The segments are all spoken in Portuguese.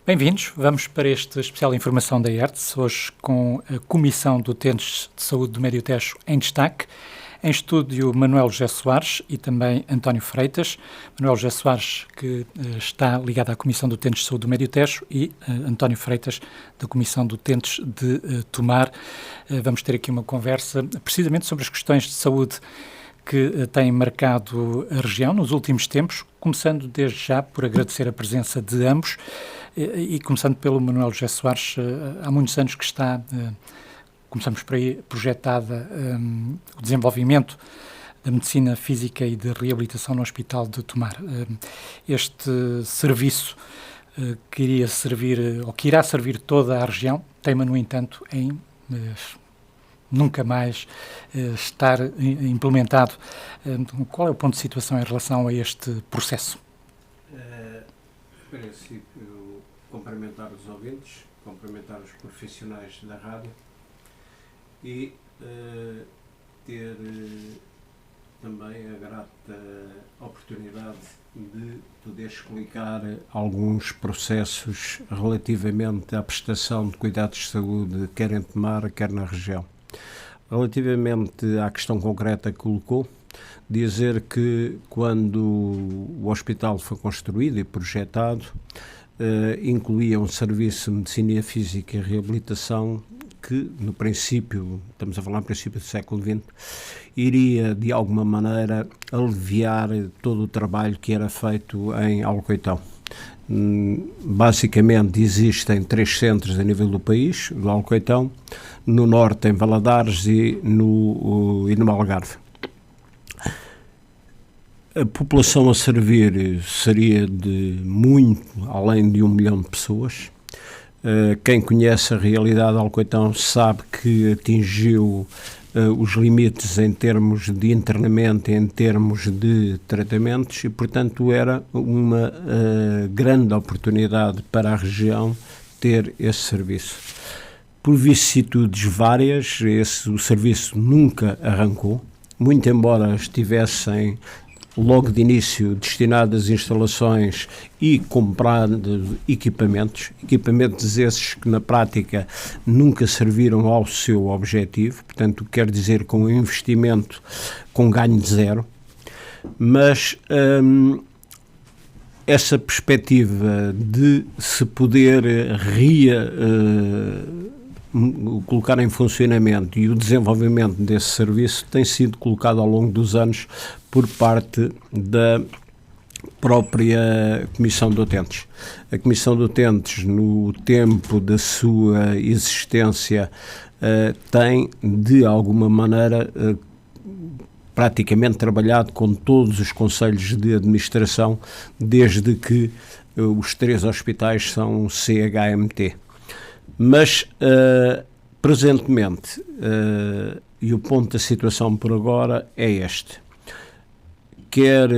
Bem-vindos, vamos para este especial Informação da ERTS, hoje com a Comissão de Utentes de Saúde do Médio Tejo em destaque. Em estúdio, Manuel José Soares e também António Freitas. Manuel José Soares, que está ligado à Comissão de Utentes de Saúde do Médio Tejo, e António Freitas, da Comissão de Utentes de Tomar. Vamos ter aqui uma conversa precisamente sobre as questões de saúde que têm marcado a região nos últimos tempos, começando desde já por agradecer a presença de ambos e começando pelo Manuel José Soares. Há muitos anos que está, começamos por aí, projetada o desenvolvimento da medicina física e de reabilitação no Hospital de Tomar. Este serviço que iria servir, ou que irá servir toda a região, teima, no entanto, em nunca mais estar implementado. Qual é o ponto de situação em relação a este processo? Em princípio, cumprimentar os ouvintes, cumprimentar os profissionais da rádio e ter também a grata oportunidade de poder explicar alguns processos relativamente à prestação de cuidados de saúde, quer em Tomar, quer na região. Relativamente à questão concreta que colocou, dizer que quando o hospital foi construído e projetado, incluía um serviço de medicina física e reabilitação que, no princípio, estamos a falar no princípio do século XX, iria, de alguma maneira, aliviar todo o trabalho que era feito em Alcoitão. Basicamente existem 3 centros a nível do país, do Alcoitão, no norte em Valadares e no Algarve. A população a servir seria de muito além de 1 milhão de pessoas. Quem conhece a realidade de Alcoitão sabe que atingiu os limites em termos de internamento, em termos de tratamentos e, portanto, era uma grande oportunidade para a região ter esse serviço. Por vicissitudes várias, o serviço nunca arrancou, muito embora estivessem logo de início destinadas instalações e comprando equipamentos esses que na prática nunca serviram ao seu objetivo, portanto quer dizer com um investimento com ganho de zero, mas essa perspectiva de se poder colocar em funcionamento e o desenvolvimento desse serviço tem sido colocado ao longo dos anos por parte da própria Comissão de Utentes. A Comissão de Utentes, no tempo da sua existência, tem, de alguma maneira, praticamente trabalhado com todos os conselhos de administração, desde que os 3 hospitais são CHMT. Mas, presentemente, e o ponto da situação por agora é este. Quer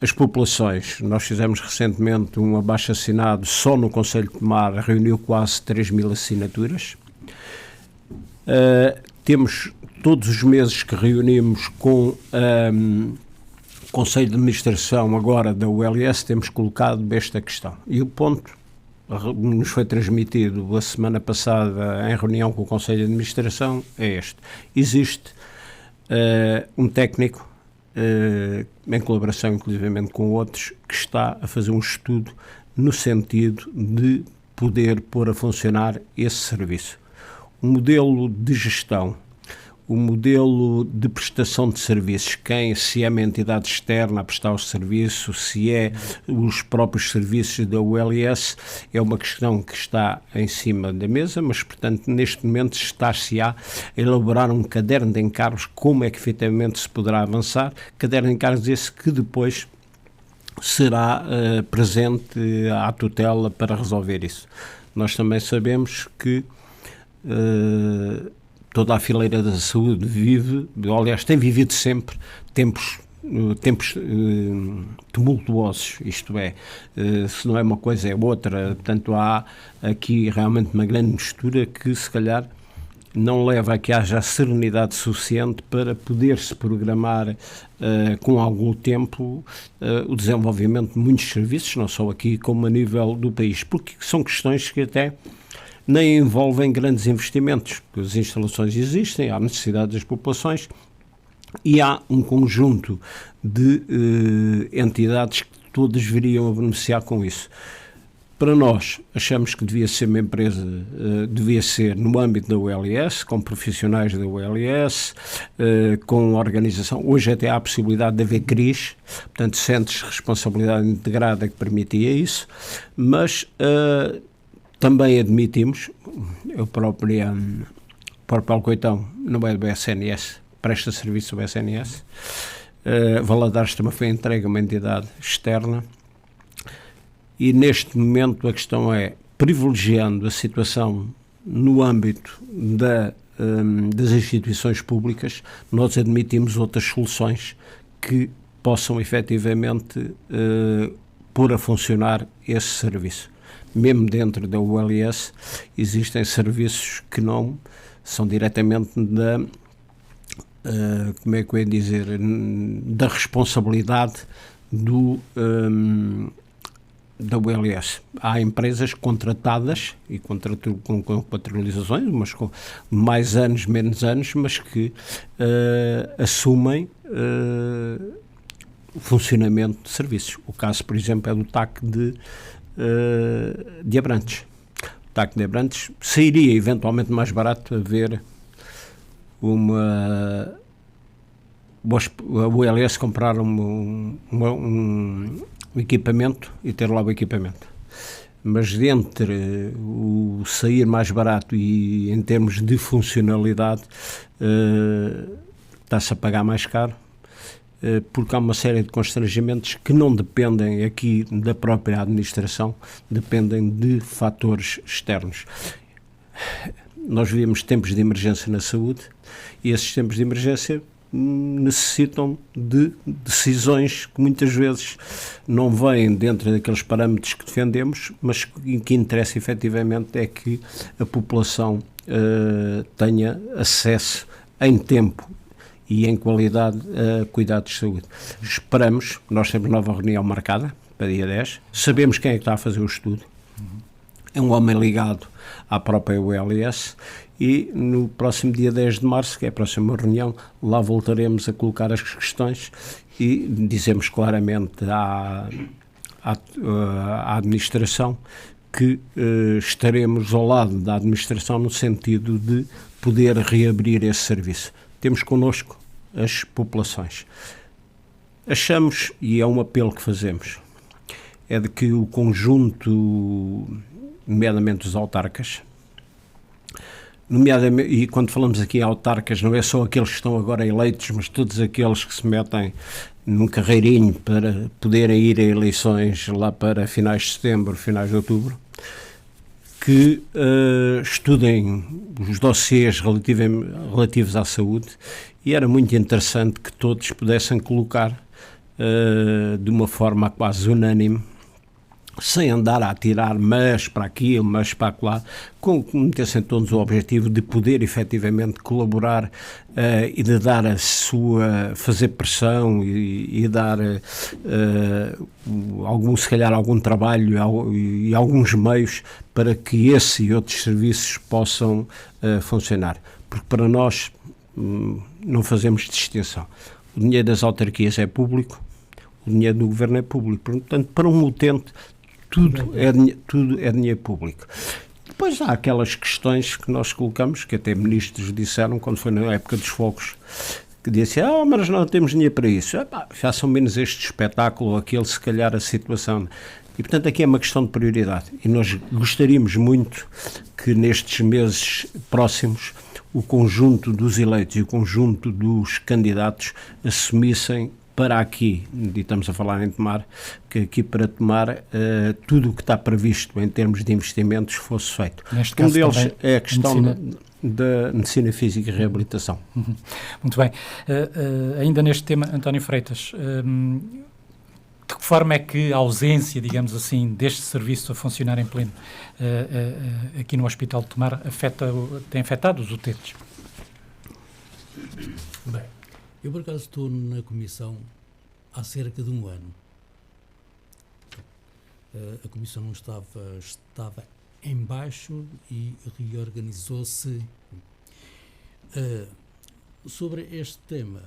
as populações, nós fizemos recentemente um abaixo-assinado só no Conselho de Tomar, reuniu quase 3.000 assinaturas. Temos todos os meses que reunimos com o Conselho de Administração agora da ULS, temos colocado esta questão. E o ponto nos foi transmitido a semana passada em reunião com o Conselho de Administração é este. Existe um técnico, em colaboração inclusivamente com outros, que está a fazer um estudo no sentido de poder pôr a funcionar esse serviço. O modelo de gestão, o modelo de prestação de serviços, se é uma entidade externa a prestar o serviço, se é os próprios serviços da ULS, é uma questão que está em cima da mesa, mas, portanto, neste momento está-se a elaborar um caderno de encargos, como é que efetivamente se poderá avançar, caderno de encargos esse que depois será presente à tutela para resolver isso. Nós também sabemos que toda a fileira da saúde aliás, tem vivido sempre tempos tumultuosos, isto é, se não é uma coisa é outra, portanto há aqui realmente uma grande mistura que se calhar não leva a que haja a serenidade suficiente para poder-se programar com algum tempo o desenvolvimento de muitos serviços, não só aqui como a nível do país, porque são questões que até nem envolvem grandes investimentos, porque as instalações existem, há necessidade das populações e há um conjunto de entidades que todas viriam a beneficiar com isso. Para nós, achamos que devia ser uma empresa, devia ser no âmbito da ULS, com profissionais da ULS, com organização. Hoje até há a possibilidade de haver CRIs, portanto, centros de responsabilidade integrada que permitia isso, mas também admitimos, eu próprio Paulo Coitão não é do SNS, presta serviço ao SNS, Valadares também foi entregue a uma entidade externa, e neste momento a questão é, privilegiando a situação no âmbito das instituições públicas, nós admitimos outras soluções que possam efetivamente pôr a funcionar esse serviço. Mesmo dentro da ULS existem serviços que não são diretamente como é que eu ia dizer, da responsabilidade da ULS. Há empresas contratadas e com contratualizações, umas com mais anos, menos anos, mas que assumem o funcionamento de serviços. O caso, por exemplo, é do TAC de Abrantes. O TAC de Abrantes sairia eventualmente mais barato haver a ULS comprar um equipamento e ter lá o equipamento. Mas entre o sair mais barato e em termos de funcionalidade está-se a pagar mais caro, porque há uma série de constrangimentos que não dependem aqui da própria administração, dependem de fatores externos. Nós vivemos tempos de emergência na saúde e esses tempos de emergência necessitam de decisões que muitas vezes não vêm dentro daqueles parâmetros que defendemos, mas que interessa efetivamente é que a população tenha acesso em tempo e em qualidade a cuidados de saúde. Esperamos, nós temos nova reunião marcada para dia 10, sabemos quem é que está a fazer o estudo, é um homem ligado à própria ULS e no próximo dia 10 de março, que é a próxima reunião, lá voltaremos a colocar as questões e dizemos claramente à administração que estaremos ao lado da administração no sentido de poder reabrir esse serviço. Temos connosco as populações. Achamos, e é um apelo que fazemos, é de que o conjunto, nomeadamente os autarcas, e quando falamos aqui em autarcas, não é só aqueles que estão agora eleitos, mas todos aqueles que se metem num carreirinho para poderem ir a eleições lá para finais de setembro, finais de outubro, que estudem os dossiês relativos à saúde, e era muito interessante que todos pudessem colocar de uma forma quase unânime, sem andar a atirar mas para aqui, mas para lá, metessem todos o objetivo de poder efetivamente colaborar e de dar fazer pressão e dar se calhar algum trabalho e alguns meios para que esse e outros serviços possam funcionar. Porque para nós não fazemos distinção. O dinheiro das autarquias é público, o dinheiro do governo é público. Portanto, para um utente, tudo é dinheiro público. Depois há aquelas questões que nós colocamos, que até ministros disseram, quando foi na época dos fogos, que disseram, mas não temos dinheiro para isso. Já são menos este espetáculo ou aquele, se calhar, a situação. E, portanto, aqui é uma questão de prioridade. E nós gostaríamos muito que nestes meses próximos o conjunto dos eleitos e o conjunto dos candidatos assumissem para aqui, e estamos a falar em tomar, que aqui para tomar tudo o que está previsto em termos de investimentos fosse feito. Neste caso deles é a questão da medicina física e reabilitação. Muito bem. Ainda neste tema, António Freitas, forma é que a ausência, digamos assim, deste serviço a funcionar em pleno aqui no Hospital de Tomar tem afetado os utentes? Bem, eu por acaso estou na comissão há cerca de um ano. A comissão não estava em baixo e reorganizou-se. Sobre este tema,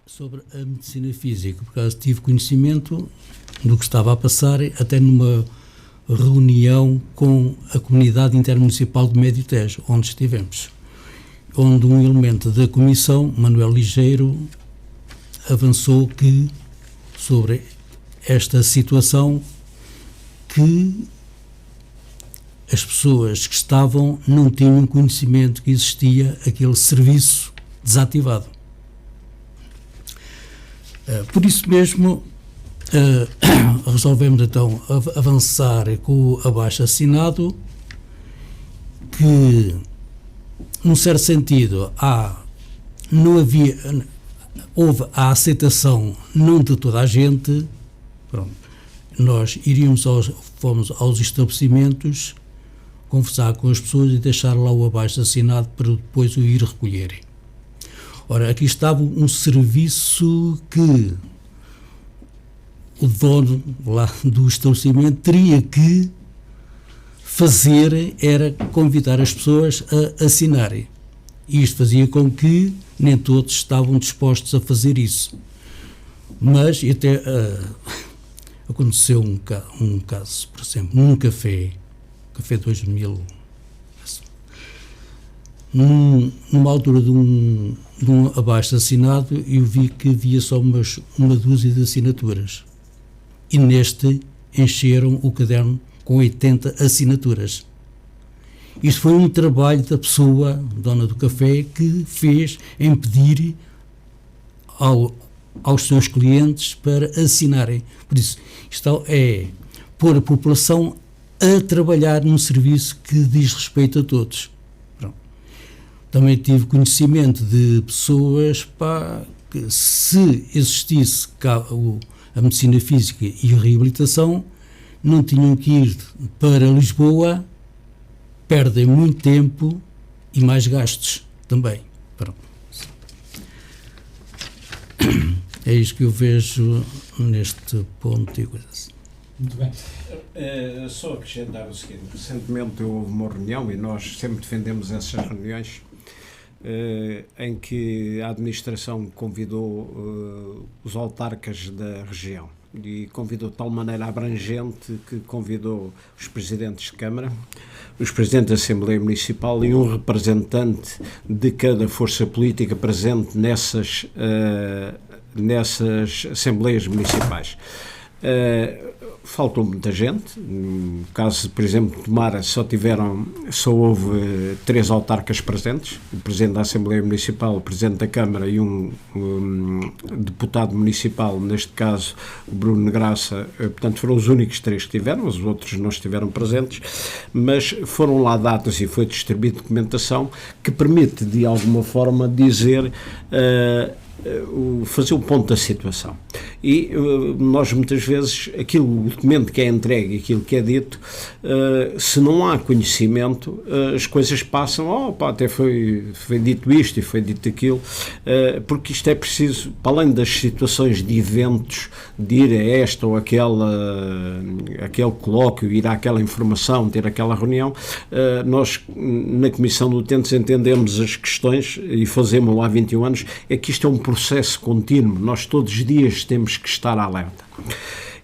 sobre a medicina física, por acaso tive conhecimento do que estava a passar até numa reunião com a comunidade intermunicipal de Médio Tejo, onde estivemos, onde um elemento da comissão, Manuel Ligeiro, avançou que sobre esta situação que as pessoas que estavam não tinham conhecimento que existia aquele serviço desativado. Por isso mesmo, resolvemos então avançar com o abaixo-assinado, que, num certo sentido, houve a aceitação não de toda a gente. Pronto. Nós fomos aos estabelecimentos conversar com as pessoas e deixar lá o abaixo-assinado para depois o ir recolherem. Ora, aqui estava um serviço que o dono lá do estabelecimento teria que fazer, era convidar as pessoas a assinarem. Isto fazia com que nem todos estavam dispostos a fazer isso. Mas até aconteceu um caso, por exemplo, num café 2000, numa altura de um abaixo-assinado, eu vi que havia só uma dúzia de assinaturas. E neste encheram o caderno com 80 assinaturas. Isto foi um trabalho da pessoa, dona do café, que fez em pedir aos seus clientes para assinarem. Por isso, isto é pôr a população a trabalhar num serviço que diz respeito a todos. Pronto. Também tive conhecimento de pessoas que, se existisse a medicina física e a reabilitação, não tinham que ir para Lisboa, perdem muito tempo e mais gastos também. Pronto. É isto que eu vejo neste ponto e coisas assim. Muito bem. Só acrescentar o seguinte: recentemente houve uma reunião, e nós sempre defendemos essas reuniões, em que a administração convidou os autarcas da região, e convidou de tal maneira abrangente que convidou os presidentes de Câmara, os presidentes da Assembleia Municipal e um representante de cada força política presente nessas Assembleias Municipais. Faltou muita gente. No caso, por exemplo, de Tomar, só houve 3 autarcas presentes: o Presidente da Assembleia Municipal, o Presidente da Câmara e um deputado municipal, neste caso o Bruno Negraça. Portanto, foram os únicos 3 que tiveram, os outros não estiveram presentes, mas foram lá datas e foi distribuída documentação que permite, de alguma forma, dizer... fazer o ponto da situação. E nós muitas vezes, o documento que é entregue, aquilo que é dito, se não há conhecimento, as coisas passam, até foi dito isto e foi dito aquilo, porque isto é preciso, para além das situações de eventos, de ir a esta ou aquele colóquio, ir àquela informação, ter aquela reunião, nós na Comissão de Utentes entendemos as questões e fazemos-lo há 21 anos, é que isto é um processo contínuo, nós todos os dias temos que estar alerta.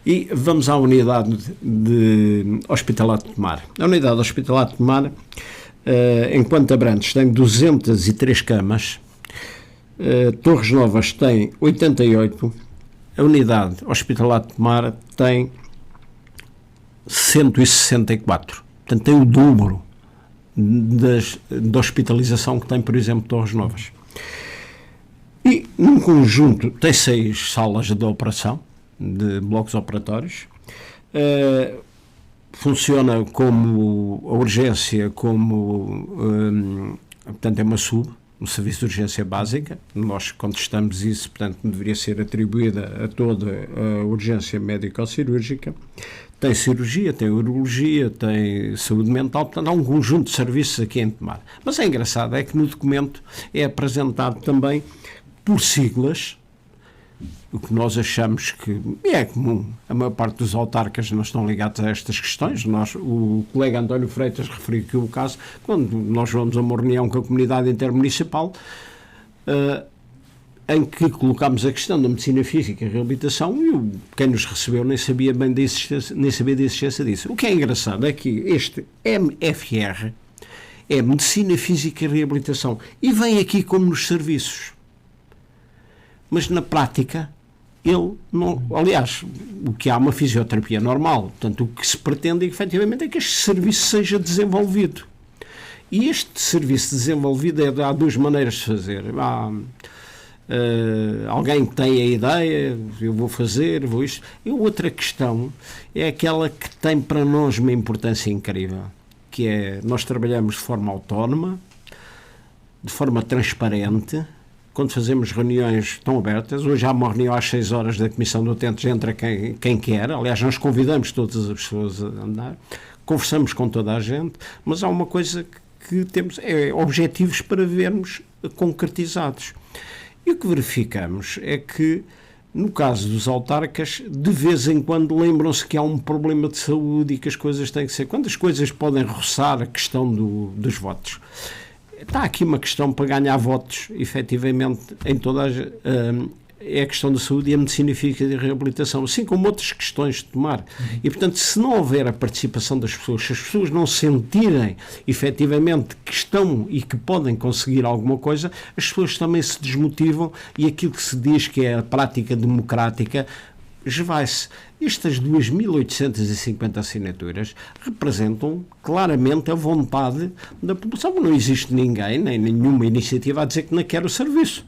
E vamos à unidade de Hospitalar de Tomar. A unidade de Hospitalar de Tomar, enquanto Abrantes tem 203 camas, Torres Novas tem 88, a unidade Hospitalar de Tomar tem 164. Portanto, tem o dobro da hospitalização que tem, por exemplo, Torres Novas. E, num conjunto, tem 6 salas de operação, de blocos operatórios. Funciona como a urgência, portanto, é uma sub, um serviço de urgência básica. Nós contestamos isso, portanto, deveria ser atribuída a toda a urgência médico-cirúrgica. Tem cirurgia, tem urologia, tem saúde mental, portanto, há um conjunto de serviços aqui em Tomar. Mas é engraçado, é que no documento é apresentado também por siglas, o que nós achamos que é comum. A maior parte dos autarcas não estão ligados a estas questões. O colega António Freitas referiu aqui o caso, quando nós vamos a uma reunião com a comunidade intermunicipal, em que colocámos a questão da medicina física e reabilitação, e quem nos recebeu nem sabia bem da existência disso. O que é engraçado é que este MFR é Medicina Física e Reabilitação, e vem aqui como nos serviços. Mas na prática, ele não... Aliás, o que há uma fisioterapia normal, portanto, o que se pretende, efetivamente, é que este serviço seja desenvolvido. E este serviço desenvolvido há duas maneiras de fazer. Há alguém que tem a ideia, eu vou fazer, vou isto. E outra questão é aquela que tem para nós uma importância incrível, que é, nós trabalhamos de forma autónoma, de forma transparente. Quando fazemos reuniões estão abertas. Hoje há uma reunião às 6 horas da Comissão de Utentes, entra quem quer. Aliás, nós convidamos todas as pessoas a andar, conversamos com toda a gente, mas há uma coisa que temos, objetivos para vermos concretizados. E o que verificamos é que, no caso dos autarcas, de vez em quando lembram-se que há um problema de saúde e que as coisas têm que ser... Quando as coisas podem roçar a questão dos votos. Está aqui uma questão para ganhar votos, efetivamente, em todas é a questão da saúde e a medicina física e a reabilitação, assim como outras questões de tomar. E, portanto, se não houver a participação das pessoas, se as pessoas não sentirem, efetivamente, que estão e que podem conseguir alguma coisa, as pessoas também se desmotivam e aquilo que se diz que é a prática democrática esvai-se. Estas 2.850 assinaturas representam claramente a vontade da população. Não existe ninguém, nem nenhuma iniciativa a dizer que não quer o serviço.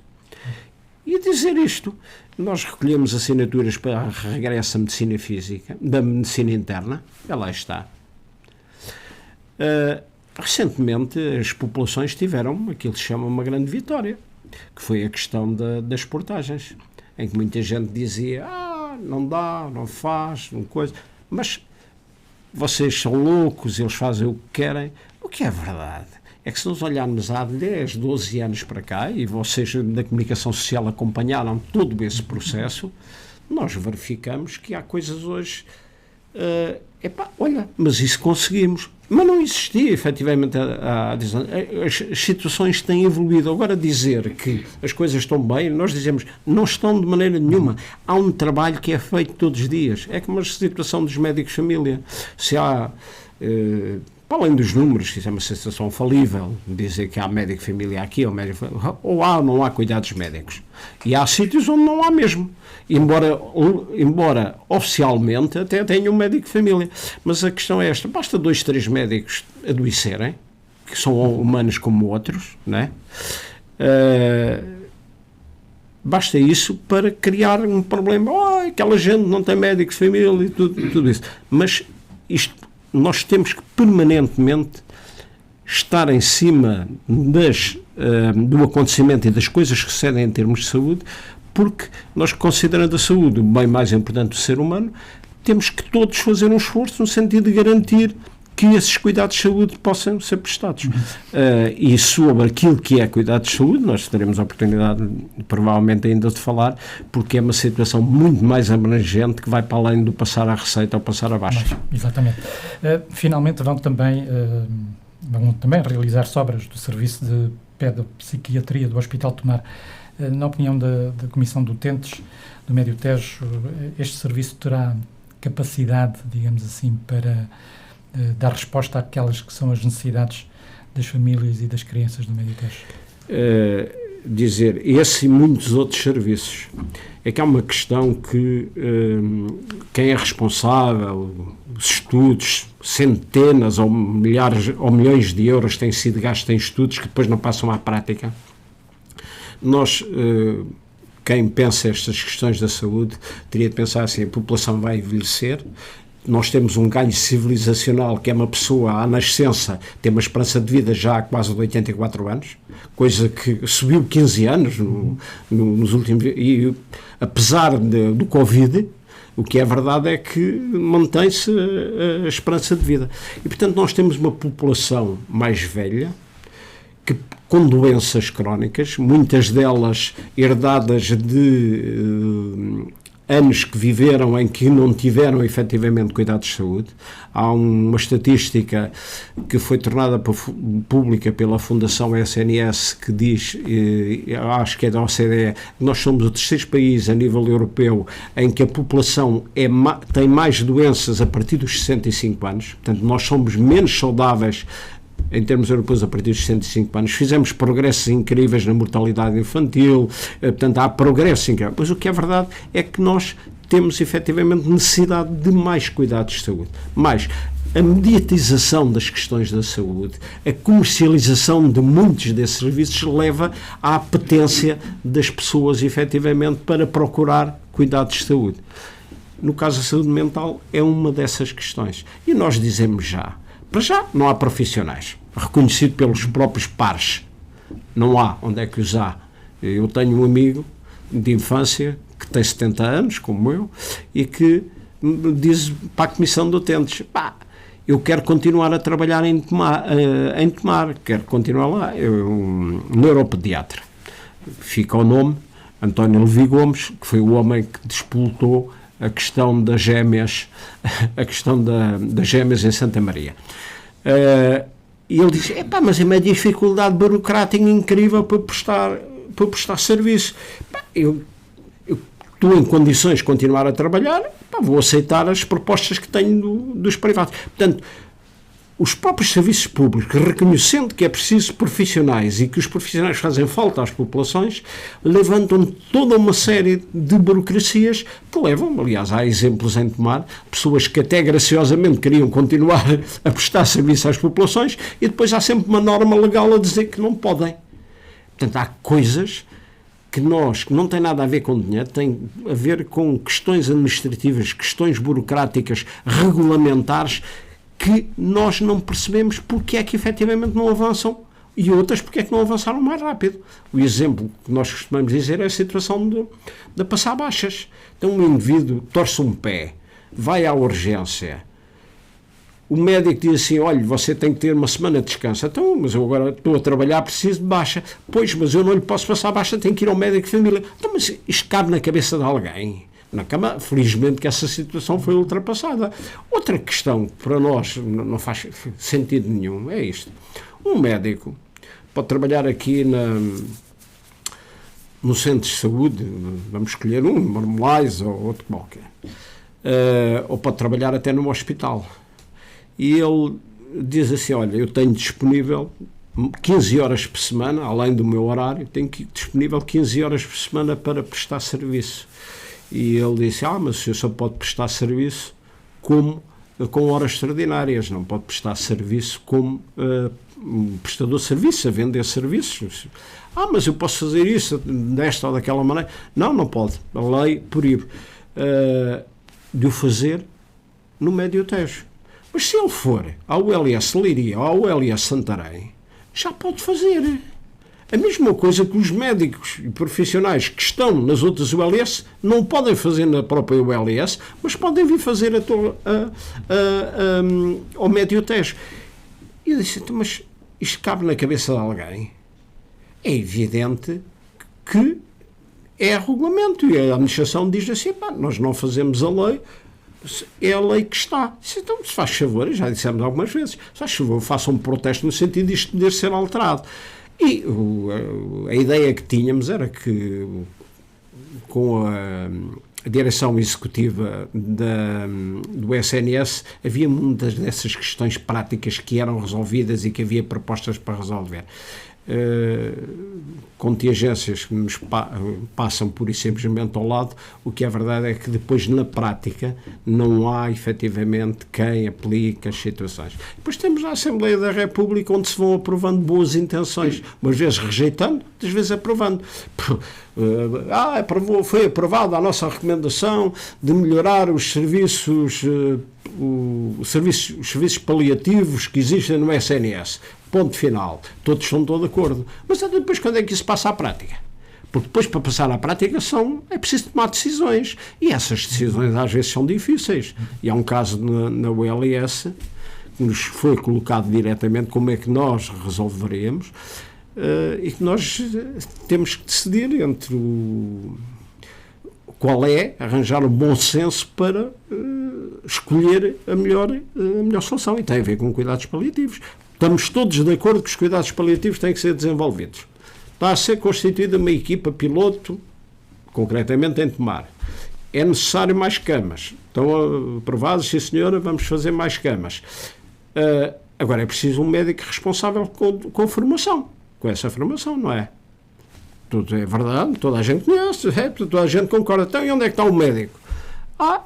E a dizer isto, nós recolhemos assinaturas para regresso à medicina física, da medicina interna, lá está. Recentemente, as populações tiveram aquilo que se chama uma grande vitória, que foi a questão das portagens, em que muita gente dizia, não dá, não faz, não coisa, mas vocês são loucos, eles fazem o que querem. O que é verdade é que, se nós olharmos há 10, 12 anos para cá, e vocês da comunicação social acompanharam todo esse processo, nós verificamos que há coisas hoje, olha, mas isso conseguimos. Mas não existia, efetivamente, as situações têm evoluído. Agora, dizer que as coisas estão bem, nós dizemos, não estão de maneira nenhuma. Há um trabalho que é feito todos os dias. É como a situação dos médicos de família. Se há... para além dos números, isso é uma sensação falível, dizer que há médico de família aqui ou há ou não há cuidados médicos. E há sítios onde não há mesmo. Embora oficialmente até tenha um médico de família. Mas a questão é esta, basta 2, 3 médicos adoecerem, que são humanos como outros, não é? Basta isso para criar um problema. Aquela gente não tem médico de família e tudo isso. Mas nós temos que permanentemente estar em cima do acontecimento e das coisas que sucedem em termos de saúde, porque nós, considerando a saúde o bem mais importante do ser humano, temos que todos fazer um esforço no sentido de garantir que esses cuidados de saúde possam ser prestados. E sobre aquilo que é cuidados de saúde, nós teremos a oportunidade, provavelmente, ainda de falar, porque é uma situação muito mais abrangente que vai para além do passar à receita ou passar abaixo. Exatamente. Finalmente vão também realizar-se obras do Serviço de Pedopsiquiatria do Hospital de Tomar. Na opinião da Comissão de Utentes do Médio Tejo, este serviço terá capacidade, digamos assim, para dar resposta àquelas que são as necessidades das famílias e das crianças do Médio Tejo? Dizer esse e muitos outros serviços. É que há uma questão que quem é responsável, os estudos, centenas ou milhares ou milhões de euros têm sido gastos em estudos que depois não passam à prática. Nós, quem pensa estas questões da saúde, teria de pensar assim, a população vai envelhecer, nós temos um ganho civilizacional, que é uma pessoa à nascença tem uma esperança de vida já quase de 84 anos, coisa que subiu 15 anos nos últimos... E apesar do Covid, o que é verdade é que mantém-se a esperança de vida. E, portanto, nós temos uma população mais velha, com doenças crónicas, muitas delas herdadas de anos que viveram em que não tiveram efetivamente cuidados de saúde. Há uma estatística que foi tornada pública pela Fundação SNS que diz, acho que é da OCDE, que nós somos o terceiro país a nível europeu em que a população tem mais doenças a partir dos 65 anos. Portanto, nós somos menos saudáveis em termos europeus a partir dos 65 anos. Fizemos progressos incríveis na mortalidade infantil, portanto há progressos incríveis, mas o que é verdade é que nós temos efetivamente necessidade de mais cuidados de saúde. Mais a mediatização das questões da saúde, a comercialização de muitos desses serviços leva à apetência das pessoas efetivamente para procurar cuidados de saúde. No caso da saúde mental é uma dessas questões. E nós dizemos já, para já não há profissionais, reconhecido pelos próprios pares, não há, onde é que os há? Eu tenho um amigo de infância que tem 70 anos, como eu, e que me diz para a Comissão de Utentes, eu quero continuar a trabalhar em Tomar, quero continuar lá, eu um neuropediatra. Fica o nome, António Levi Gomes, que foi o homem que despoltou a questão das gêmeas, das gêmeas em Santa Maria. E ele disse, mas é uma dificuldade burocrática incrível para prestar serviço. Eu estou em condições de continuar a trabalhar, vou aceitar as propostas que tenho dos privados. Portanto, os próprios serviços públicos, reconhecendo que é preciso profissionais e que os profissionais fazem falta às populações, levantam toda uma série de burocracias que levam, aliás, há exemplos em Tomar, pessoas que até graciosamente queriam continuar a prestar serviço às populações e depois há sempre uma norma legal a dizer que não podem. Portanto, há coisas que não tem nada a ver com dinheiro, tem a ver com questões administrativas, questões burocráticas, regulamentares, que nós não percebemos porque é que efetivamente não avançam e outras porque é que não avançaram mais rápido. O exemplo que nós costumamos dizer é a situação de passar baixas. Então um indivíduo torce um pé, vai à urgência, o médico diz assim, olha, você tem que ter uma semana de descanso. Então, mas eu agora estou a trabalhar, preciso de baixa. Pois, mas eu não lhe posso passar baixa, tenho que ir ao médico de família. Então, mas isto cabe na cabeça de alguém? Na Câmara, felizmente que essa situação foi ultrapassada. Outra questão que para nós não faz sentido nenhum é isto. Um médico pode trabalhar aqui no centro de saúde, vamos escolher um, Marmolais ou outro qualquer, ou pode trabalhar até num hospital. E ele diz assim, olha, eu tenho disponível 15 horas por semana, além do meu horário, tenho disponível 15 horas por semana para prestar serviço. E ele disse, mas o senhor só pode prestar serviço com horas extraordinárias, não pode prestar serviço como prestador de serviço, a vender serviços. Mas eu posso fazer isso desta ou daquela maneira. Não pode. A lei proíbe de o fazer no Médio Tejo. Mas se ele for ao ULS Leiria ou ao ULS Santarém, já pode fazer. A mesma coisa que os médicos e profissionais que estão nas outras ULS não podem fazer na própria ULS, mas podem vir fazer ao Médio Tejo. E eu disse, mas isto cabe na cabeça de alguém? É evidente que é regulamento e a administração diz assim, nós não fazemos a lei, é a lei que está. Então, se faz favor, já dissemos algumas vezes, se faz favor, façam um protesto no sentido de isto poder ser alterado. E a ideia que tínhamos era que, com a direção executiva do SNS, havia muitas dessas questões práticas que eram resolvidas e que havia propostas para resolver. contingências que nos passam pura e simplesmente ao lado. O que é verdade é que depois, na prática, não há efetivamente quem aplique as situações. Depois temos a Assembleia da República, onde se vão aprovando boas intenções, umas vezes rejeitando, outras vezes aprovando. Foi aprovada a nossa recomendação de melhorar os serviços paliativos que existem no SNS. Ponto final. Todos estão de acordo. Mas depois, quando é que isso passa à prática? Porque depois, para passar à prática, é preciso tomar decisões. E essas decisões, às vezes, são difíceis. E há um caso na ULS que nos foi colocado diretamente como é que nós resolveremos, e que nós temos que decidir entre arranjar um bom senso para escolher a melhor solução. E tem a ver com cuidados paliativos. Estamos todos de acordo que os cuidados paliativos têm que ser desenvolvidos. Está a ser constituída uma equipa piloto, concretamente em Tomar. É necessário mais camas. Estão aprovados, sim senhora, vamos fazer mais camas. Agora é preciso um médico responsável com formação. Com essa formação, não é? Tudo é verdade, toda a gente conhece, toda a gente concorda. Então, e onde é que está o médico?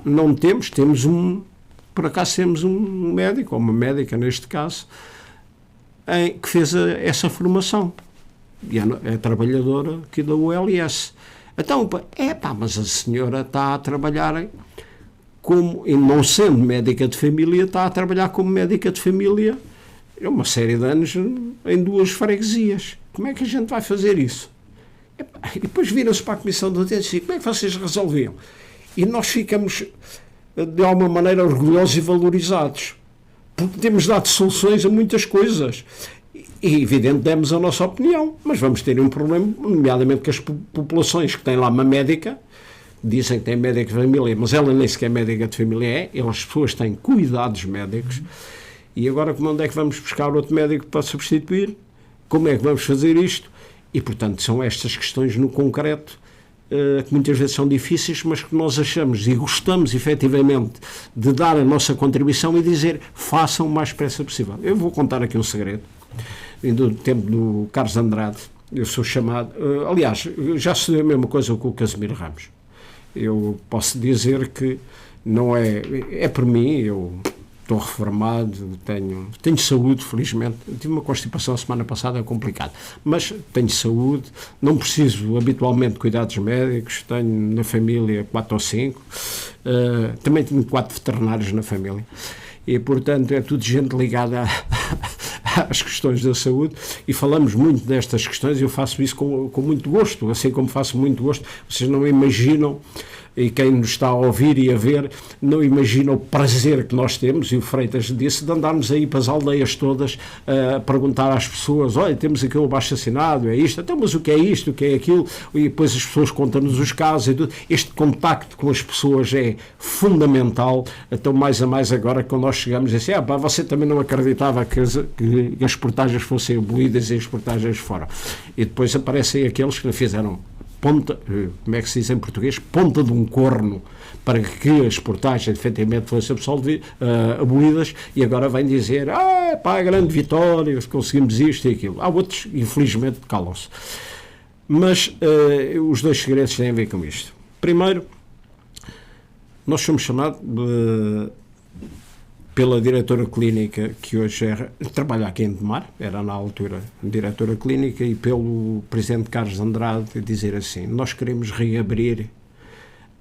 Não temos por acaso temos um médico, ou uma médica neste caso, que fez essa formação. E é trabalhadora aqui da ULS. Então, mas a senhora está a trabalhar e não sendo médica de família, está a trabalhar como médica de família uma série de anos em 2 freguesias. Como é que a gente vai fazer isso? E depois viram-se para a Comissão de Utentes e como é que vocês resolviam? E nós ficamos, de alguma maneira, orgulhosos e valorizados, porque temos dado soluções a muitas coisas. E, evidente, demos a nossa opinião, mas vamos ter um problema, nomeadamente que as populações que têm lá uma médica, dizem que têm médica de família, mas ela nem sequer médica de família as pessoas têm cuidados médicos. E agora, onde é que vamos buscar outro médico para substituir? Como é que vamos fazer isto? E, portanto, são estas questões no concreto que muitas vezes são difíceis, mas que nós achamos e gostamos, efetivamente, de dar a nossa contribuição e dizer, façam o mais depressa possível. Eu vou contar aqui um segredo. Do tempo do Carlos Andrade, eu sou chamado... aliás, já sucedeu a mesma coisa com o Casimiro Ramos. Eu posso dizer que não é por mim, eu... Estou reformado, tenho saúde, felizmente. Tive uma constipação a semana passada, é complicado. Mas tenho saúde, não preciso habitualmente de cuidados médicos, tenho na família 4 ou 5. Também tenho 4 veterinários na família. E, portanto, é tudo gente ligada às questões da saúde e falamos muito destas questões e eu faço isso com muito gosto, assim como faço muito gosto. Vocês não imaginam, e quem nos está a ouvir e a ver, não imagina o prazer que nós temos, e o Freitas disse, de andarmos aí para as aldeias todas a perguntar às pessoas, olha, temos aqui o abaixo-assinado, é isto, então, mas o que é isto, o que é aquilo, e depois as pessoas contam-nos os casos e tudo. Este contacto com as pessoas é fundamental, então mais a mais agora quando nós chegamos e assim, você também não acreditava que as portagens fossem abolidas e as portagens fora. E depois aparecem aqueles que fizeram ponta, como é que se diz em português, ponta de um corno para que as portagens efetivamente fossem abolidas, e agora vem dizer, grande vitória, conseguimos isto e aquilo. Há outros, infelizmente, calam-se. Mas os 2 segredos têm a ver com isto. Primeiro, nós somos chamados pela diretora clínica, que hoje trabalha aqui em Tomar, era na altura diretora clínica, e pelo presidente Carlos Andrade, dizer assim, nós queremos reabrir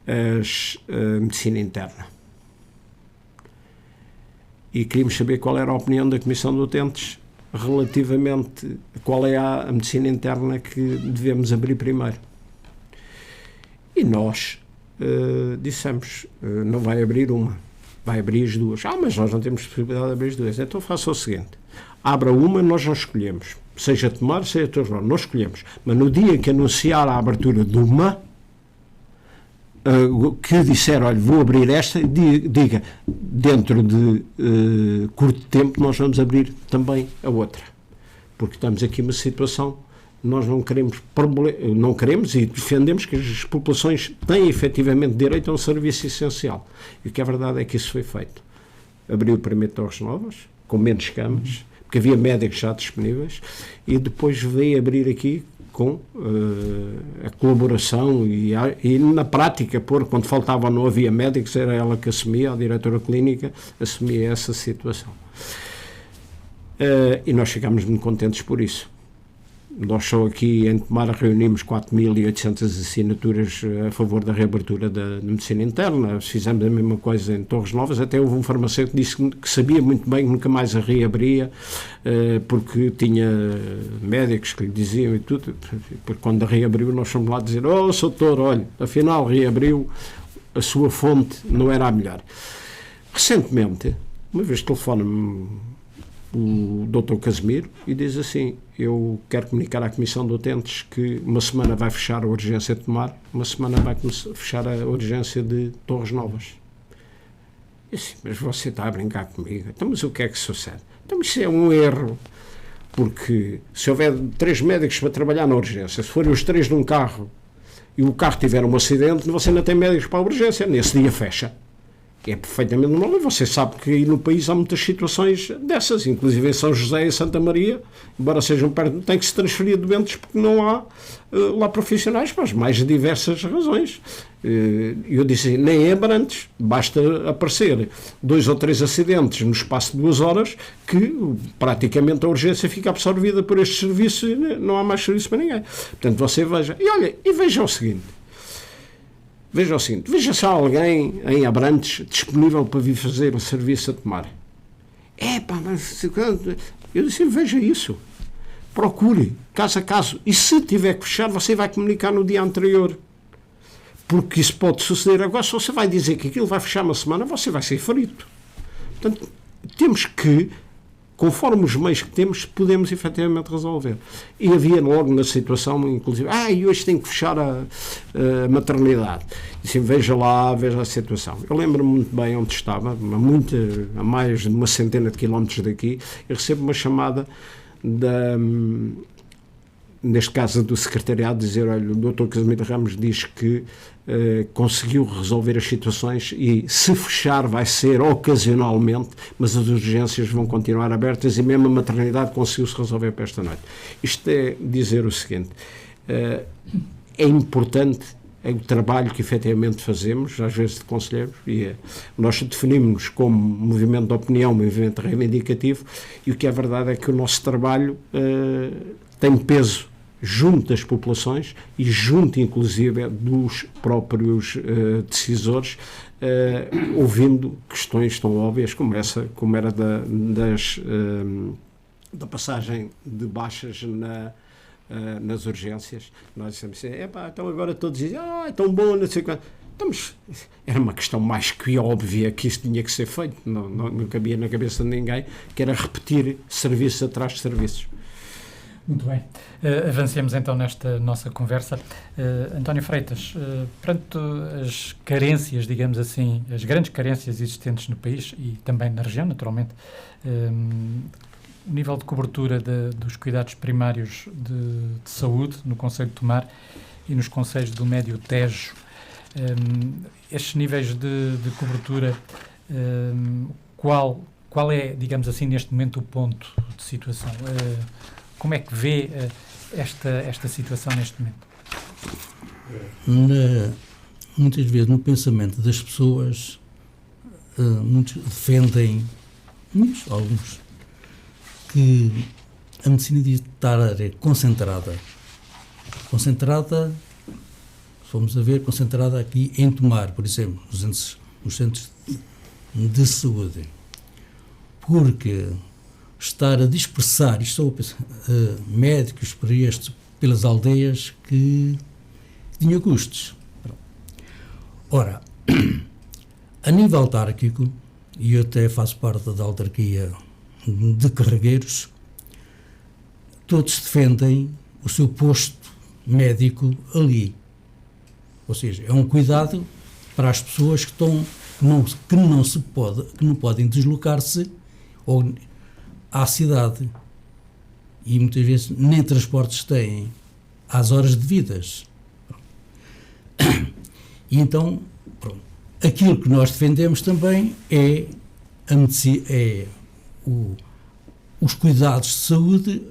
a medicina interna. E queríamos saber qual era a opinião da Comissão de Utentes relativamente a qual é a medicina interna que devemos abrir primeiro. E nós dissemos, não vai abrir uma, vai abrir as 2. Mas nós não temos possibilidade de abrir as 2. Então faça o seguinte, abra uma, nós não escolhemos. Seja Tomar, seja Torres, nós escolhemos. Mas no dia que anunciar a abertura de uma, que disser, olha, vou abrir esta, diga, dentro de curto tempo nós vamos abrir também a outra. Porque estamos aqui numa situação, nós não queremos e defendemos que as populações têm efetivamente direito a um serviço essencial. E o que é verdade é que isso foi feito. Abriu primeiro Torres Novas, com menos camas, porque havia médicos já disponíveis, e depois veio abrir aqui com a colaboração e na prática, quando faltava ou não havia médicos, era ela que assumia, a diretora clínica assumia essa situação. E nós ficámos muito contentes por isso. Nós só aqui em Tomar reunimos 4.800 assinaturas a favor da reabertura da medicina interna. Fizemos a mesma coisa em Torres Novas. Até houve um farmacêutico que disse que sabia muito bem que nunca mais a reabria, porque tinha médicos que lhe diziam e tudo. Porque quando a reabriu, nós fomos lá dizer: "Oh, doutor, olha, afinal reabriu, a sua fonte não era a melhor." Recentemente, uma vez telefona-me o Dr. Casimiro e diz assim: "Eu quero comunicar à Comissão de Utentes que uma semana vai fechar a urgência de Tomar, uma semana vai fechar a urgência de Torres Novas." Eu disse: "Mas você está a brincar comigo? Então, mas o que é que sucede?" "Então, isso é um erro, porque se houver 3 médicos para trabalhar na urgência, se forem os 3 num carro e o carro tiver um acidente, você não tem médicos para a urgência, nesse dia fecha." É perfeitamente normal, e você sabe que aí no país há muitas situações dessas, inclusive em São José e Santa Maria, embora sejam perto, tem que se transferir doentes porque não há lá profissionais para as mais diversas razões. Eu disse: nem é Abrantes, basta aparecer 2 ou 3 acidentes no espaço de 2 horas que praticamente a urgência fica absorvida por este serviço e não há mais serviço para ninguém. Portanto, você veja, e olha, e veja o seguinte, veja se há alguém em Abrantes disponível para vir fazer o serviço a Tomar. Mas eu disse: veja isso, procure, caso a caso, e se tiver que fechar, você vai comunicar no dia anterior, porque isso pode suceder. Agora, se você vai dizer que aquilo vai fechar uma semana, você vai ser frito. Portanto, temos que, conforme os meios que temos, podemos efetivamente resolver. E havia logo na situação, inclusive: e hoje tem que fechar a maternidade. E assim, veja a situação. Eu lembro-me muito bem onde estava, a mais de uma centena de quilómetros daqui, e recebo uma chamada neste caso do secretariado, dizer: "Olha, o Dr. Casimiro Ramos diz que conseguiu resolver as situações e se fechar vai ser ocasionalmente, mas as urgências vão continuar abertas e mesmo a maternidade conseguiu-se resolver para esta noite." Isto é dizer o seguinte: é importante o trabalho que efetivamente fazemos, às vezes de conselheiros, e nós definimos-nos como movimento de opinião, movimento reivindicativo, e o que é verdade é que o nosso trabalho tem peso junto das populações e junto, inclusive, dos próprios decisores, ouvindo questões tão óbvias como era da passagem de baixas nas urgências. Nós dissemos assim: então agora todos dizem: é tão bom, não sei quanto. Mas era uma questão mais que óbvia que isso tinha que ser feito, não cabia na cabeça de ninguém, que era repetir serviços atrás de serviços. Muito bem. Avancemos então nesta nossa conversa. António Freitas, perante as carências, digamos assim, as grandes carências existentes no país e também na região, naturalmente, o nível de cobertura dos cuidados primários de saúde no concelho de Tomar e nos concelhos do Médio Tejo, estes níveis de cobertura, qual é, digamos assim, neste momento o ponto de situação? Como é que vê esta situação neste momento? Muitas vezes no pensamento das pessoas, muitos defendem, alguns, que a medicina de estar concentrada, vamos a ver, concentrada aqui em Tomar, por exemplo, nos centros de saúde, porque estar a dispersar, médicos pelas aldeias que tinha custos. Ora, a nível autárquico, e eu até faço parte da autarquia de Carregueiros, todos defendem o seu posto médico ali. Ou seja, é um cuidado para as pessoas que não podem deslocar-se à cidade, e muitas vezes nem transportes têm às horas devidas. E então, aquilo que nós defendemos também é a os cuidados de saúde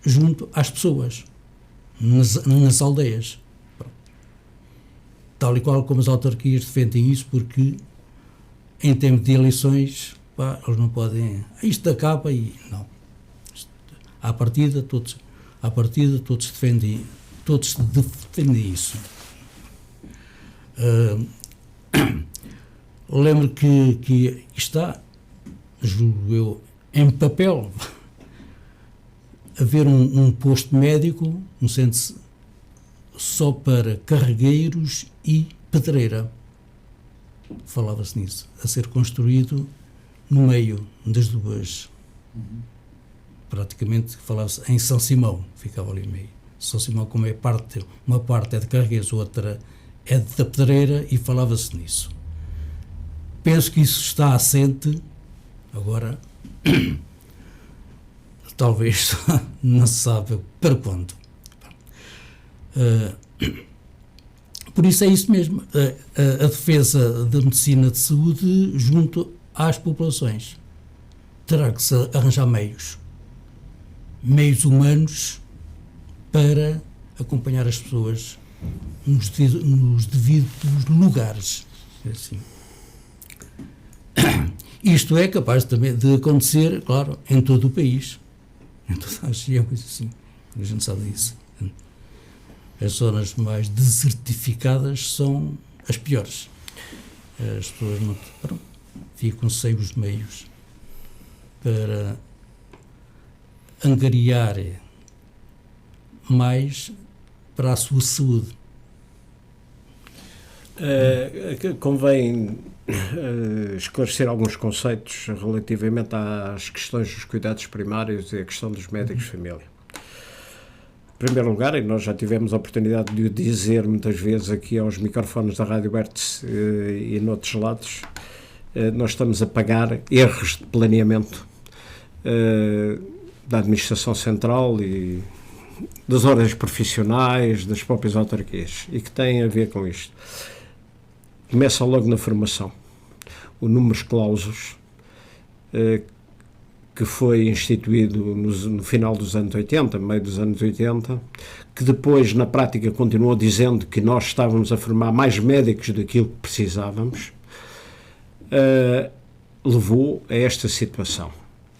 junto às pessoas, nas aldeias. Tal e qual como as autarquias defendem isso, porque em tempo de eleições, eles não podem, isto acaba e não. À partida todos defendem isso. Lembro que está, julgo eu, em papel, haver um posto médico, um centro só para carregueiros e pedreira. Falava-se nisso, a ser construído no meio das duas. Praticamente falava-se em São Simão, ficava ali no meio. São Simão, como é uma parte é de carregueiros, outra é da pedreira, e falava-se nisso. Penso que isso está assente, agora talvez não se sabe para quando. Por isso é isso mesmo, a defesa da medicina de saúde junto às populações. Terá que se arranjar meios humanos para acompanhar as pessoas nos devidos lugares. Assim. Isto é capaz também de acontecer, claro, em todo o país. Em todas as regiões, assim. A gente sabe disso. As zonas mais desertificadas são as piores. As pessoas não ficam sem os meios para angariar mais para a sua saúde. Convém esclarecer alguns conceitos relativamente às questões dos cuidados primários e a questão dos médicos de família. Em primeiro lugar, e nós já tivemos a oportunidade de o dizer muitas vezes aqui aos microfones da Rádio Vértice e noutros lados, nós estamos a pagar erros de planeamento da administração central e das ordens profissionais, das próprias autarquias, e que têm a ver com isto. Começa logo na formação. O números clausus, que foi instituído no final dos anos 80, meio dos anos 80, que depois, na prática, continuou dizendo que nós estávamos a formar mais médicos daquilo que precisávamos, levou a esta situação.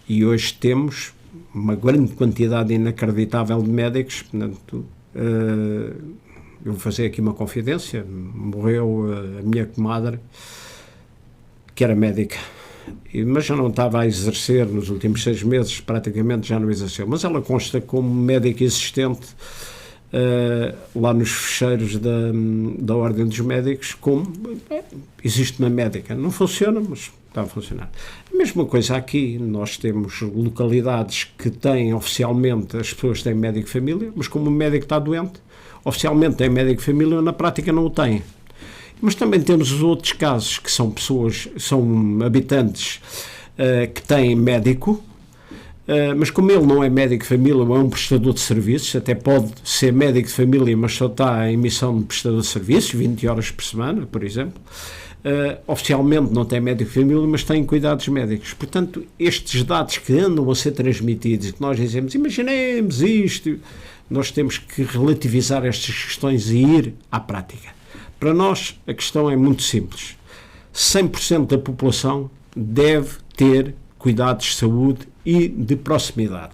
E hoje temos uma grande quantidade inacreditável de médicos. Portanto, eu vou fazer aqui uma confidência. Morreu a minha comadre, que era médica, mas já não estava a exercer nos últimos 6 meses, praticamente já não exerceu, mas ela consta como médica existente lá nos fecheiros da Ordem dos Médicos, como existe uma médica. Não funciona, mas está a funcionar. A mesma coisa aqui, nós temos localidades que têm oficialmente, as pessoas têm médico de família, mas como o médico está doente, oficialmente tem médico de família, na prática não o têm. Mas também temos os outros casos, que são pessoas, são habitantes que têm médico, mas como ele não é médico de família, é um prestador de serviços, até pode ser médico de família, mas só está em missão de prestador de serviços, 20 horas por semana, por exemplo. Oficialmente não tem médico de família, mas tem cuidados médicos. Portanto, estes dados que andam a ser transmitidos e que nós dizemos, imaginemos isto, nós temos que relativizar estas questões e ir à prática. Para nós, a questão é muito simples. 100% da população deve ter cuidados de saúde e de proximidade.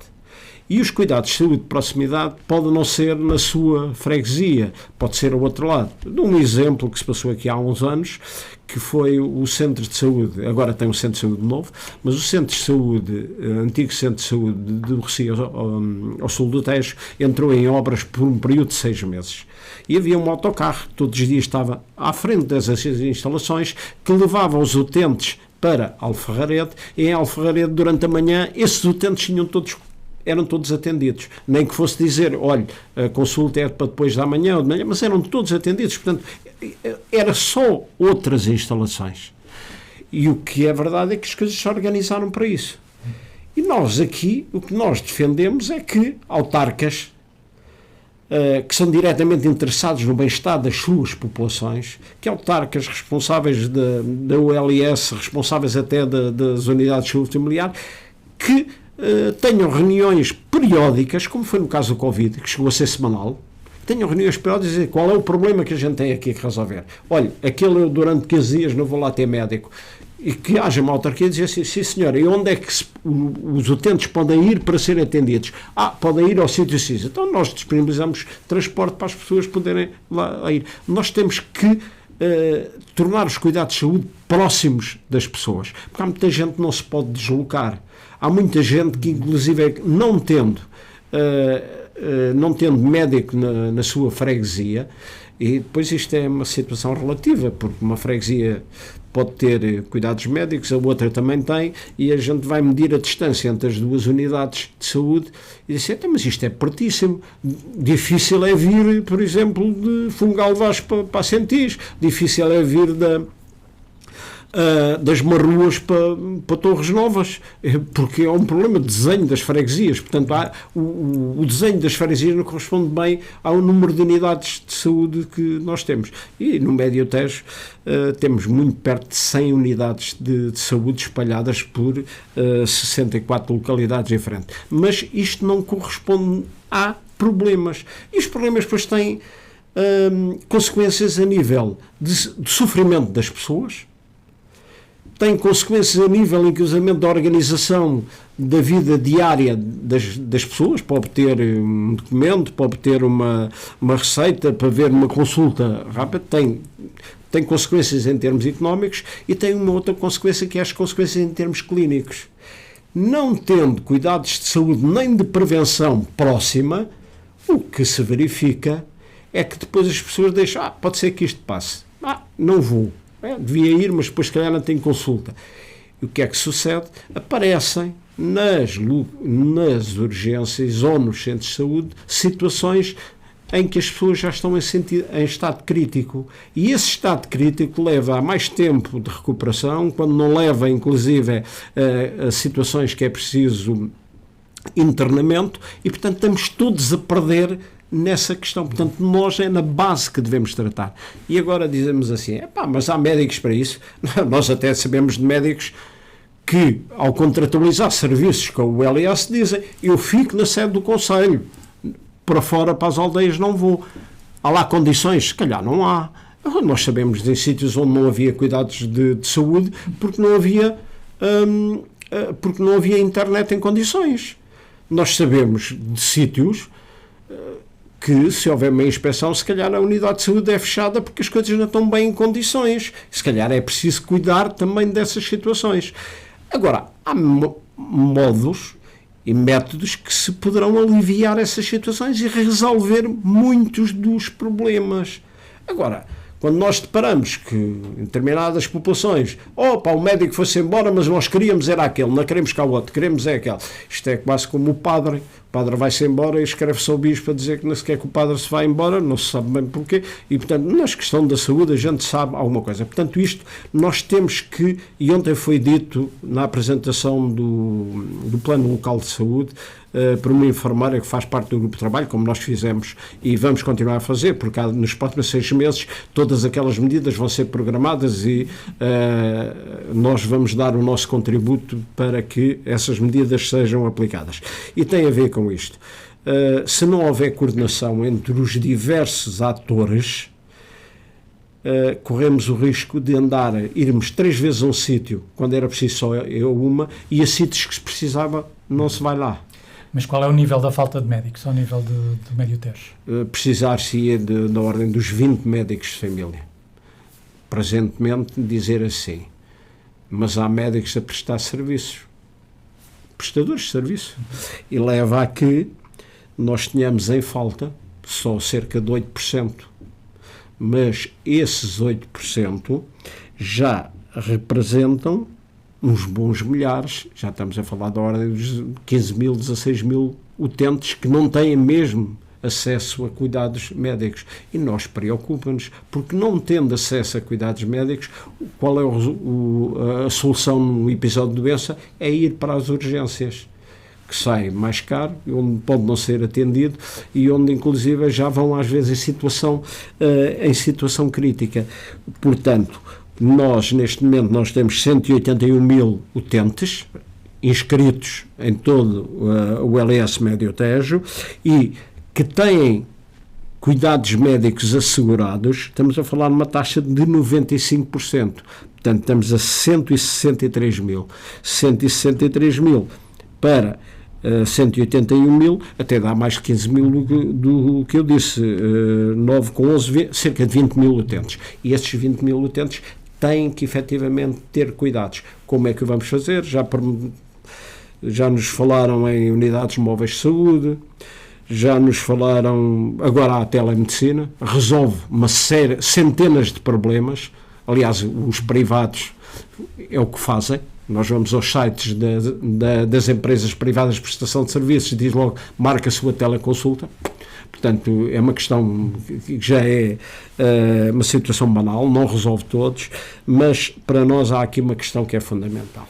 E os cuidados de saúde de proximidade podem não ser na sua freguesia, pode ser ao outro lado. De um exemplo que se passou aqui há uns anos, que foi o centro de saúde, agora tem um centro de saúde novo, mas o centro de saúde, antigo centro de saúde de Rocio ao sul do Tejo, entrou em obras por um período de 6 meses. E havia um autocarro que todos os dias estava à frente dessas instalações, que levava os utentes para Alferrarede, e em Alferrarede, durante a manhã, esses utentes eram todos atendidos. Nem que fosse dizer, olha, a consulta é para depois da manhã ou de manhã, mas eram todos atendidos. Portanto, era só outras instalações. E o que é verdade é que as coisas se organizaram para isso. E nós aqui, o que nós defendemos é que autarcas que são diretamente interessados no bem-estar das suas populações, que autarcas responsáveis da ULS, responsáveis até das unidades de saúde familiar, que tenham reuniões periódicas, como foi no caso do Covid, que chegou a ser semanal, tenham reuniões periódicas e dizer qual é o problema que a gente tem aqui que resolver. Olha, aquele eu durante 15 dias não vou lá ter médico. E que haja uma autarquia e dizer assim, sim senhora, e onde é que os utentes podem ir para serem atendidos? Podem ir ao sítio CIS. Então nós disponibilizamos transporte para as pessoas poderem lá ir. Nós temos que tornar os cuidados de saúde próximos das pessoas, porque há muita gente que não se pode deslocar. Há muita gente que, inclusive, não tendo médico na sua freguesia, e depois isto é uma situação relativa, porque uma freguesia pode ter cuidados médicos, a outra também tem, e a gente vai medir a distância entre as duas unidades de saúde e dizer, mas isto é pertíssimo, difícil é vir, por exemplo, de Fungal Vaz para Sentis, difícil é vir das Marruas para Torres Novas, porque é um problema de desenho das freguesias. Portanto, o desenho das freguesias não corresponde bem ao número de unidades de saúde que nós temos. E no Médio Tejo temos muito perto de 100 unidades de saúde espalhadas por 64 localidades diferentes. Mas isto não corresponde a problemas. E os problemas depois têm consequências a nível de sofrimento das pessoas, tem consequências a nível de inclusamento da organização da vida diária das pessoas, para obter um documento, para obter uma receita, para ver uma consulta rápida, tem consequências em termos económicos e tem uma outra consequência que é as consequências em termos clínicos. Não tendo cuidados de saúde nem de prevenção próxima, o que se verifica é que depois as pessoas deixam, pode ser que isto passe, não vou. Devia ir, mas depois se calhar não tem consulta. E o que é que sucede? Aparecem nas urgências ou nos centros de saúde situações em que as pessoas já estão em estado crítico. E esse estado crítico leva a mais tempo de recuperação, quando não leva, inclusive, a situações que é preciso internamento, e, portanto, estamos todos a perder nessa questão. Portanto, nós é na base que devemos tratar. E agora dizemos assim, mas há médicos para isso. Nós até sabemos de médicos que, ao contratualizar serviços com o LS, dizem, eu fico na sede do Conselho, para fora, para as aldeias, não vou. Há lá condições? Se calhar não há. Nós sabemos de sítios onde não havia cuidados de saúde, porque não havia internet em condições. Nós sabemos de sítios que, se houver uma inspeção, se calhar a unidade de saúde é fechada porque as coisas não estão bem em condições. Se calhar é preciso cuidar também dessas situações. Agora, há modos e métodos que se poderão aliviar essas situações e resolver muitos dos problemas. Agora, quando nós deparamos que em determinadas populações, o médico foi-se embora, mas nós queríamos era aquele, não queremos cá o outro, queremos é aquele. Isto é quase como o padre vai-se embora e escreve-se ao bispo a dizer que não se quer que o padre se vá embora, não se sabe bem porquê, e portanto, na questão da saúde a gente sabe alguma coisa. Portanto, isto nós temos que, e ontem foi dito na apresentação do Plano Local de Saúde, por uma enfermeira que faz parte do grupo de trabalho, como nós fizemos e vamos continuar a fazer, porque nos próximos 6 meses todas aquelas medidas vão ser programadas e nós vamos dar o nosso contributo para que essas medidas sejam aplicadas. E tem a ver com isto. Se não houver coordenação entre os diversos atores, corremos o risco de irmos 3 vezes a um sítio, quando era preciso só eu uma, e a sítios que se precisava não se vai lá. Mas qual é o nível da falta de médicos ao nível do Médio Tejo? Precisar-se-ia na ordem dos 20 médicos de família. Presentemente, dizer assim, mas há médicos a prestar serviços, prestadores de serviço, e leva a que nós tenhamos em falta só cerca de 8%, mas esses 8% já representam uns bons milhares, já estamos a falar da ordem dos 15 mil, 16 mil utentes que não têm mesmo acesso a cuidados médicos. E nós preocupa-nos, porque não tendo acesso a cuidados médicos, qual é a solução no episódio de doença? É ir para as urgências, que sai mais caro, onde pode não ser atendido e onde inclusive já vão às vezes em situação crítica. Portanto, nós neste momento temos 181 mil utentes inscritos em todo o LS Médio Tejo e que têm cuidados médicos assegurados, estamos a falar de uma taxa de 95%. Portanto, estamos a 163 mil. 163 mil para 181 mil, até dá mais de 15 mil do que eu disse, 9 com 11, cerca de 20 mil utentes. E esses 20 mil utentes têm que efetivamente ter cuidados. Como é que vamos fazer? Já nos falaram em unidades móveis de saúde, já nos falaram, agora a telemedicina, resolve uma série, centenas de problemas. Aliás, os privados é o que fazem. Nós vamos aos sites das empresas privadas de prestação de serviços, diz logo, marca a sua teleconsulta. Portanto, é uma questão que já é uma situação banal, não resolve todos, mas para nós há aqui uma questão que é fundamental,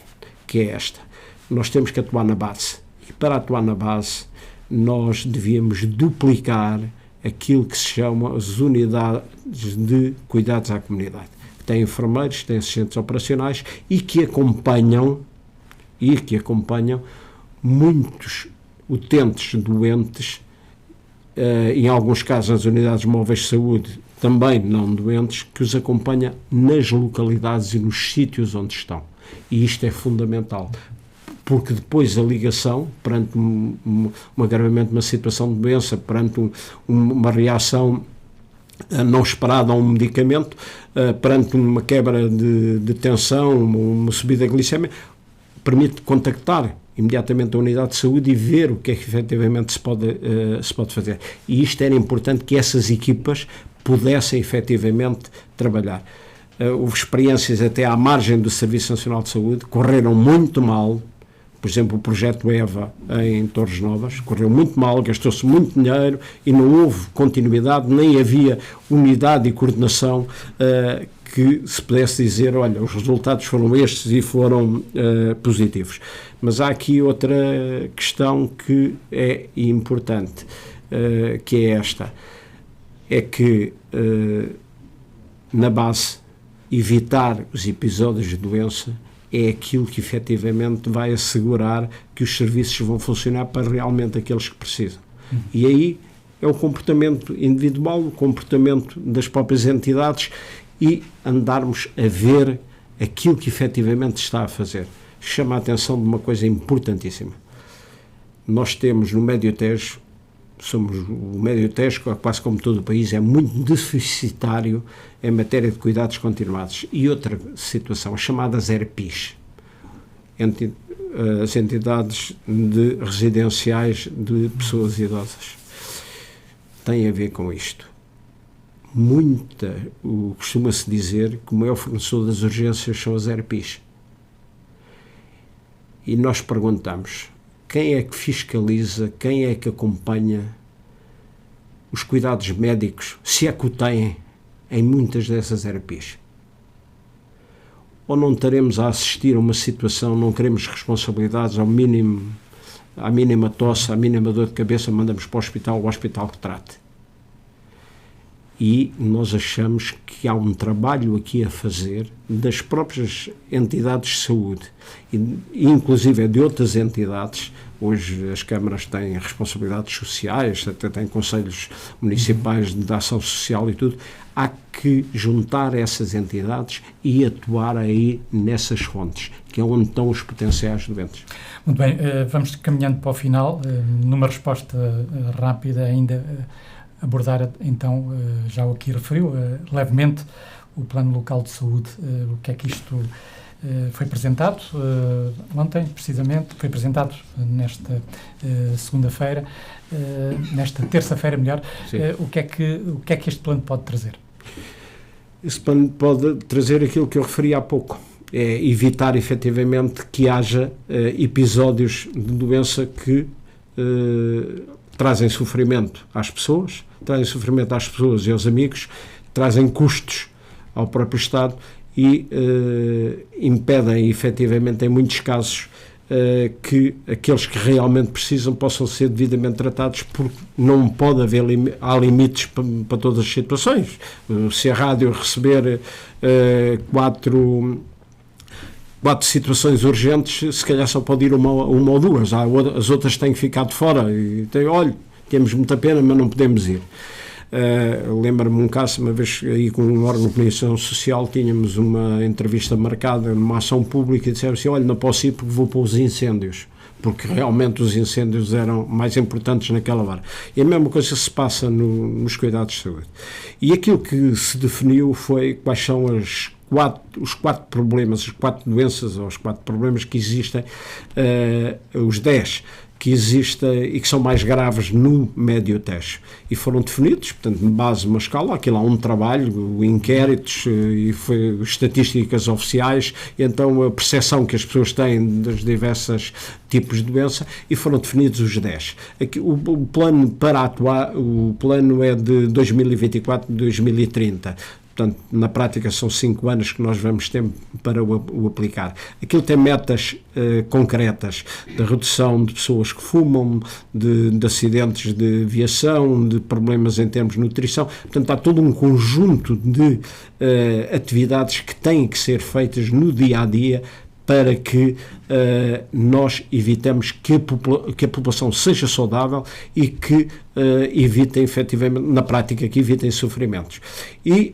que é esta. Nós temos que atuar na base. E para atuar na base, nós devíamos duplicar aquilo que se chama as unidades de cuidados à comunidade. Tem enfermeiros, tem assistentes operacionais e que acompanham muitos utentes doentes, em alguns casos as unidades móveis de saúde também não doentes, que os acompanha nas localidades e nos sítios onde estão. E isto é fundamental, porque depois a ligação, perante um agravamento de uma situação de doença, perante uma reação não esperada a um medicamento, perante uma quebra de tensão, uma subida glicémica, permite contactar imediatamente a unidade de saúde e ver o que é que efetivamente se pode fazer. E isto era importante que essas equipas pudessem efetivamente trabalhar. Houve experiências até à margem do Serviço Nacional de Saúde, correram muito mal. Por exemplo, o projeto EVA em Torres Novas correu muito mal, gastou-se muito dinheiro e não houve continuidade, nem havia unidade e coordenação que se pudesse dizer, olha, os resultados foram estes e foram positivos. Mas há aqui outra questão que é importante, que é esta, é que na base evitar os episódios de doença é aquilo que efetivamente vai assegurar que os serviços vão funcionar para realmente aqueles que precisam. E aí é o comportamento individual, o comportamento das próprias entidades e andarmos a ver aquilo que efetivamente está a fazer. Chama a atenção de uma coisa importantíssima. Nós temos no Médio Tejo, o Médio Tejo, quase como todo o país, é muito deficitário em matéria de cuidados continuados. E outra situação, as chamadas ERPIs, as entidades residenciais de pessoas idosas, tem a ver com isto. Costuma-se dizer que o maior fornecedor das urgências são as ERPIs. E nós perguntamos, quem é que fiscaliza, quem é que acompanha os cuidados médicos, se é que o têm, em muitas dessas ERPIs? Ou não estaremos a assistir a uma situação, não queremos responsabilidades, à mínima tosse, à mínima dor de cabeça, mandamos para o hospital que trate. E nós achamos que há um trabalho aqui a fazer das próprias entidades de saúde, e inclusive de outras entidades. Hoje as câmaras têm responsabilidades sociais, até têm conselhos municipais de ação social e tudo. Há que juntar essas entidades e atuar aí nessas fontes, que é onde estão os potenciais doentes. Muito bem, vamos caminhando para o final. Numa resposta rápida ainda, abordar então, já o aqui referiu, levemente, o Plano Local de Saúde. O que é que isto foi apresentado ontem, precisamente, foi apresentado nesta segunda-feira, nesta terça-feira, melhor. O que é que este plano pode trazer? Esse plano pode trazer aquilo que eu referi há pouco, é evitar efetivamente que haja episódios de doença que trazem sofrimento às pessoas, e aos amigos, trazem custos ao próprio Estado e impedem efetivamente, em muitos casos, que aqueles que realmente precisam possam ser devidamente tratados, porque não pode haver há limites para todas as situações. Se a rádio receber 4 situações urgentes, se calhar só pode ir uma ou duas, as outras têm que ficar de fora, e olha, temos muita pena, mas não podemos ir. Lembro-me um caso, uma vez aí com um órgão de comunicação social, tínhamos uma entrevista marcada numa ação pública e disseram assim, olha, não posso ir porque vou para os incêndios, porque realmente os incêndios eram mais importantes naquela hora. E a mesma coisa se passa nos cuidados de saúde. E aquilo que se definiu foi quais são os 4 problemas, as 4 doenças, ou os 4 problemas que existem, os 10 que existem e que são mais graves no Médio Tejo. E foram definidos, portanto, de base de uma escala, aquilo há um trabalho, inquéritos e estatísticas oficiais, e então a percepção que as pessoas têm dos diversos tipos de doença, e foram definidos os 10. Aqui, o plano para atuar, o plano é de 2024-2030. Portanto, na prática são 5 anos que nós vamos ter para o aplicar. Aquilo tem metas concretas de redução de pessoas que fumam, de acidentes de viação, de problemas em termos de nutrição. Portanto, há todo um conjunto de atividades que têm que ser feitas no dia-a-dia para que nós evitemos que a população seja saudável e que evitem, efetivamente, na prática, que evitem sofrimentos. E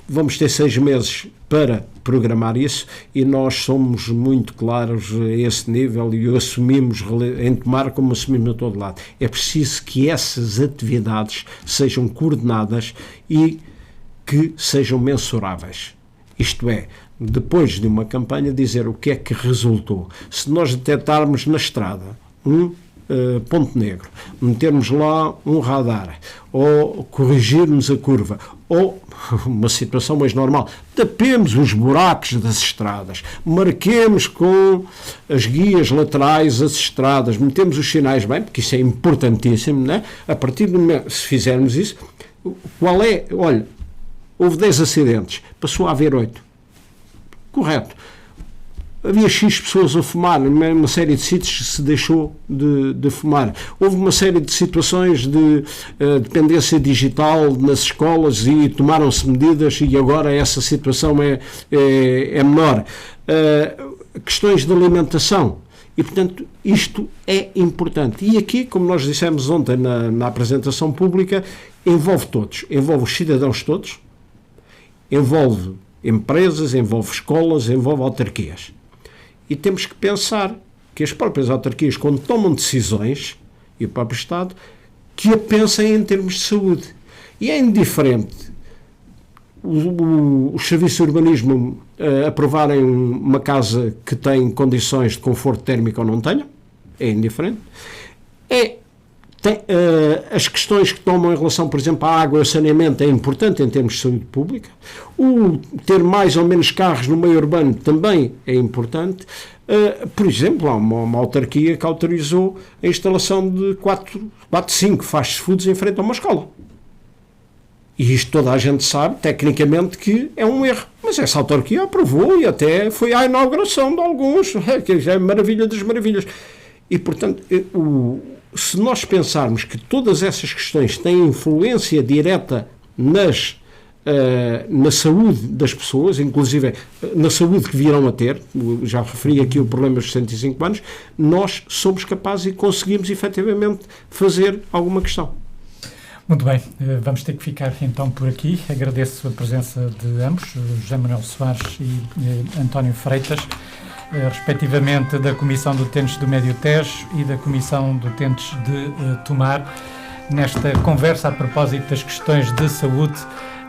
vamos ter 6 meses para programar isso, e nós somos muito claros a esse nível e o assumimos em Tomar como assumimos a todo lado. É preciso que essas atividades sejam coordenadas e que sejam mensuráveis. Isto é, depois de uma campanha, dizer o que é que resultou. Se nós detectarmos na estrada um ponto negro, metermos lá um radar, ou corrigirmos a curva, ou uma situação mais normal, tapemos os buracos das estradas, marquemos com as guias laterais as estradas, metemos os sinais bem, porque isso é importantíssimo, né? A partir do momento, se fizermos isso, olha, houve 10 acidentes, passou a haver 8. Correto. Havia X pessoas a fumar, numa série de sítios se deixou de fumar. Houve uma série de situações de dependência digital nas escolas e tomaram-se medidas e agora essa situação é menor. Questões de alimentação. E, portanto, isto é importante. E aqui, como nós dissemos ontem na apresentação pública, envolve todos. Envolve os cidadãos todos, envolve empresas, envolve escolas, envolve autarquias. E temos que pensar que as próprias autarquias, quando tomam decisões, e o próprio Estado, que a pensem em termos de saúde. E é indiferente os serviços de urbanismo aprovarem uma casa que tem condições de conforto térmico ou não tenham, é indiferente. As questões que tomam em relação, por exemplo, à água e ao saneamento é importante em termos de saúde pública. O ter mais ou menos carros no meio urbano também é importante. Por exemplo, há uma autarquia que autorizou a instalação de 5 fast foods em frente a uma escola. E isto toda a gente sabe, tecnicamente, que é um erro. Mas essa autarquia aprovou e até foi à inauguração de alguns, que já é maravilha das maravilhas. E, portanto, se nós pensarmos que todas essas questões têm influência direta na saúde das pessoas, inclusive na saúde que virão a ter, já referi aqui o problema dos 65 anos, nós somos capazes e conseguimos efetivamente fazer alguma questão. Muito bem, vamos ter que ficar então por aqui. Agradeço a presença de ambos, José Manuel Soares e António Freitas, respectivamente da Comissão de Utentes do Médio Tejo e da Comissão de Utentes de Tomar, nesta conversa a propósito das questões de saúde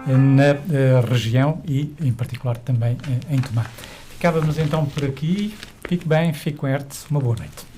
na região e, em particular, também em Tomar. Ficávamos então por aqui. Fique bem, fique com ERTE. Uma boa noite.